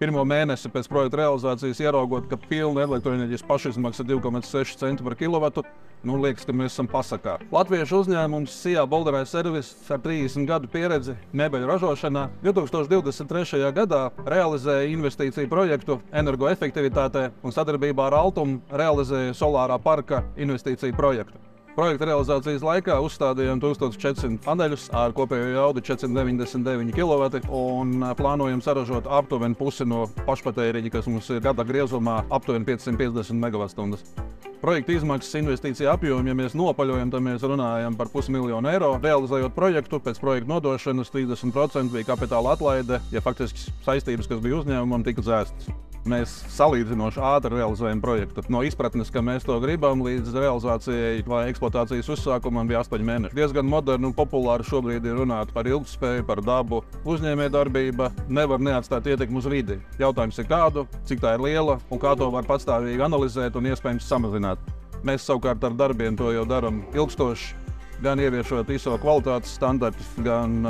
Pirmo mēnesi pēc projekta realizācijas ieraugot, ka pilna elektroenerģijas pašizmaksa 2,6 centi par kilovatu, liekas, ka mēs esam pasakā. Latviešu uzņēmums SIA Boulder Service ar 30 gadu pieredzi mēbeļu ražošanā 2023. gadā realizēja investīciju projektu energoefektivitātē un sadarbībā ar Altumu realizēja solārā parka investīciju projektu. Projekta realizācijas laikā uzstādījām 1400 paneļus ar kopējo jaudu 499 kW un plānojam saražot aptuveni pusi no pašpatēriņa, kas mums ir gada griezumā aptuveni 550 MWh. Projekta izmaksas investīcija apjomi, ja mēs nopaļojam, tad mēs runājam par $500 000 realizējot projektu. Pēc projekta nodošanas 30% bija kapitāla atlaide, ja faktiski saistības, kas bija uzņēmumam, tika dzēstas. Mēs salīdzinoši ātri realizējam projektu. No izpratnes, ka mēs to gribam, līdz realizācijai vai eksploatācijas uzsākumam bija 8 mēneši. Diezgan moderni un populāri šobrīd ir runāt par ilgtspēju, par dabu. Uzņēmējdarbība nevar neatstāt ietekmi uz vidi. Jautājums ir kādu, cik tā ir liela un kā to var patstāvīgi analizēt un iespējams samazināt. Mēs savukārt ar darbiem to jau daram ilgstoši, gan ieviešot ISO kvalitātes standartus, gan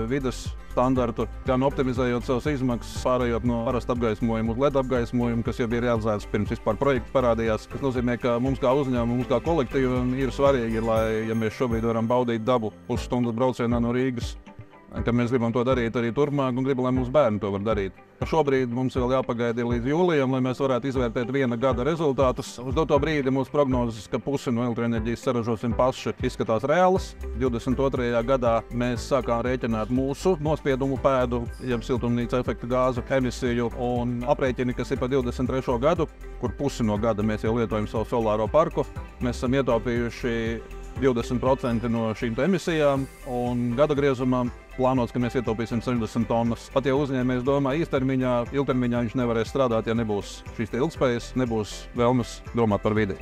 vides standartu, gan optimizējot savas izmaksas, pārējot no parasta apgaismojuma uz LED apgaismojumu, kas jau bija realizēts pirms vispār projekts parādījās. Tas nozīmē, ka mums kā uzņēmumu, mums kā kolektīvam ir svarīgi, lai, ja mēs šobrīd varam baudīt dabu pusstundas braucienā no Rīgas, ka mēs gribam to darīt arī turpmāk un gribam, lai mūsu bērni to var darīt. Šobrīd mums vēl jāpagaida līdz jūlijam, lai mēs varētu izvērtēt viena gada rezultātus. Uz doto brīdi mūsu prognozes, ka pusi no elektroenerģijas saražosim paši, izskatās reālas. 22. gadā mēs sākām rēķināt mūsu nospiedumu pēdu, jeb siltumnīca efekta gāzu emisiju un aprēķini, kas ir pa 23. gadu, kur pusi no gada mēs jau lietojam savu solāro parku. Mēs esam ietaupījuši 20% no šīm emisijām un gada griezumā plānots, ka mēs ietaupīsim 60 tonnas. Pat ja uzņēmējs domā īstermiņā, ilgtermiņā viņš nevarēs strādāt, ja nebūs šīs ilgspējas, nebūs vēlmes domāt par vidi.